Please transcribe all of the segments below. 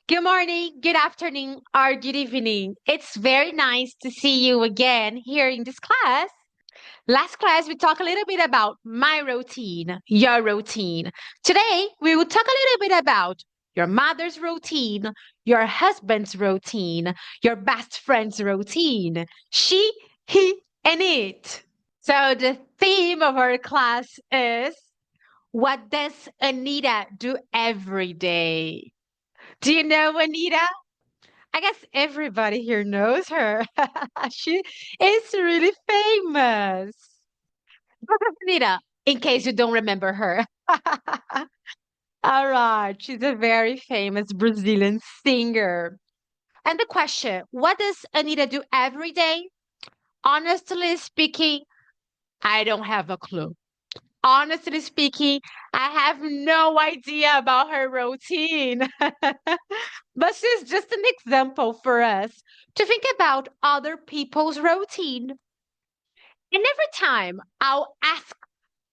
Good morning, good afternoon, or good evening. It's very nice to see you again here in this class. Last class, we talked a little bit about my routine, your routine. Today, we will talk a little bit about your mother's routine, your husband's routine, your best friend's routine. She, he, and it. So, the theme of our class is what does Anita do every day? Do you know Anita? I guess everybody here knows her. She is really famous. Anita, in case you don't remember her. All right, she's a very famous Brazilian singer. And the question, what does Anita do every day? Honestly speaking, I don't have a clue. Honestly speaking, I have no idea about her routine. But she's just an example for us to think about other people's routine. And every time I'll ask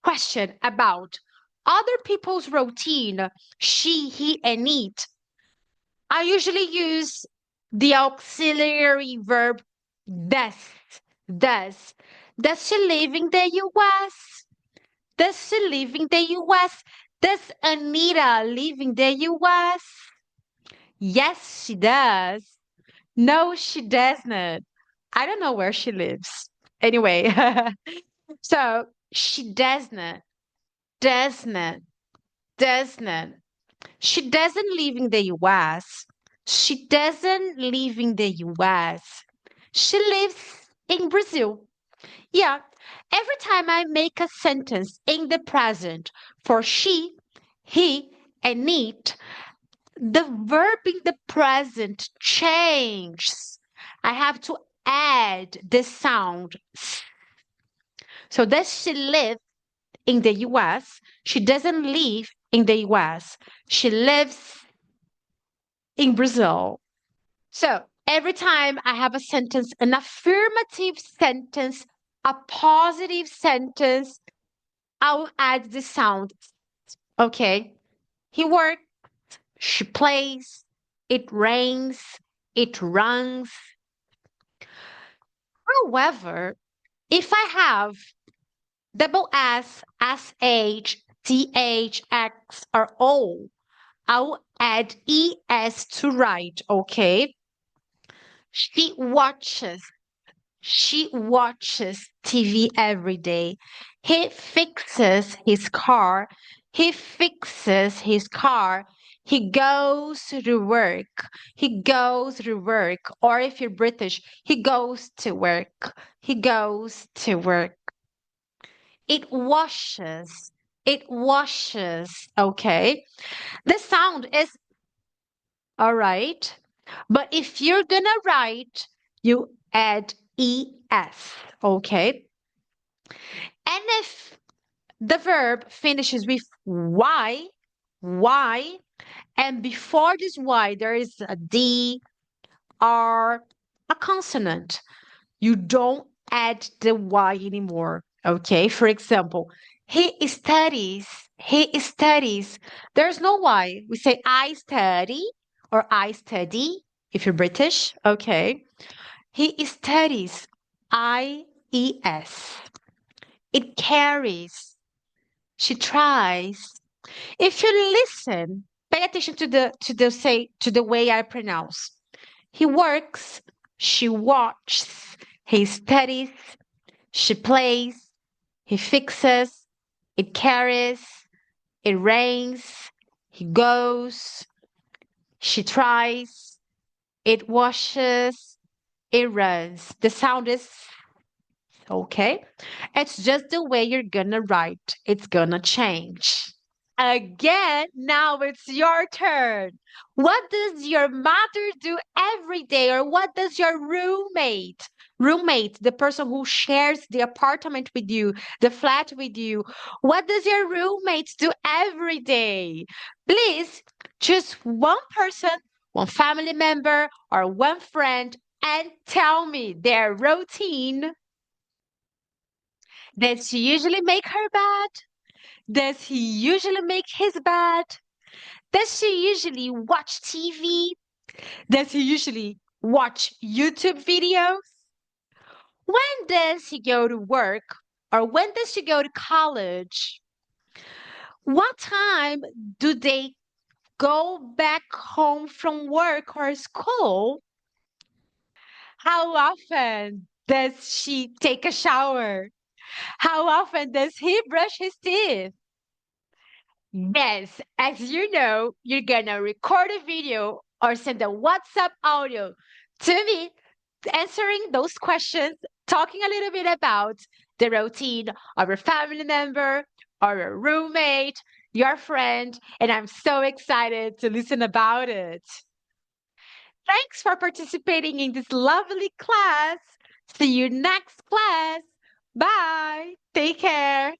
question about other people's routine, she, he, and it, I usually use the auxiliary verb does. Does. Does she live in the US? Does she live in the US? Does Anita live in the US? Yes, she does. No, she doesn't. I don't know where she lives. Anyway, so she doesn't, doesn't. She doesn't live in the US. She doesn't live in the US. She lives in Brazil. Yeah, every time I make a sentence in the present for she, he, and it, the verb in the present changes. I have to add the sound. So does she live in the US? She doesn't live in the US. She lives in Brazil. So every time I have a sentence, an affirmative sentence, a positive sentence, I'll add the sound. Okay. He works, she plays, it rains, it runs. However, if I have double S, SH, TH, X, or O, I'll add ES to write, okay? She watches. She watches TV every day. He fixes his car. He fixes his car. He goes to work. He goes to work. Or if you're British, he goes to work. He goes to work. It washes. It washes. Okay. The sound is all right. But if you're gonna write, you add es. Okay. And if the verb finishes with y, and before this y there is a d, r, a consonant, you don't add the y anymore. Okay. For example, he studies. He studies. There's no y. We say I study or I study if you're British. Okay. He studies. IES. It carries. She tries. If you listen, pay attention to the way I pronounce. He works, she watches, he studies, she plays, he fixes, it carries, it rains, he goes, she tries, it washes, it runs. The sound is okay. It's just the way you're gonna write. It's gonna change. Again, now it's your turn. What does your mother do every day, or what does your roommate, the person who shares the apartment with you, the flat with you, what does your roommate do every day? Please choose one person, one family member, or one friend and tell me their routine. Does she usually make her bed? Does he usually make his bed? Does she usually watch TV? Does he usually watch YouTube videos? When does he go to work or when does he go to college? What time do they go back home from work or school? How often does she take a shower? How often does he brush his teeth? Yes, as you know, you're gonna record a video or send a WhatsApp audio to me answering those questions, talking a little bit about the routine of your family member or your roommate, your friend, and I'm so excited to listen about it. Thanks for participating in this lovely class. See you next class. Bye. Take care.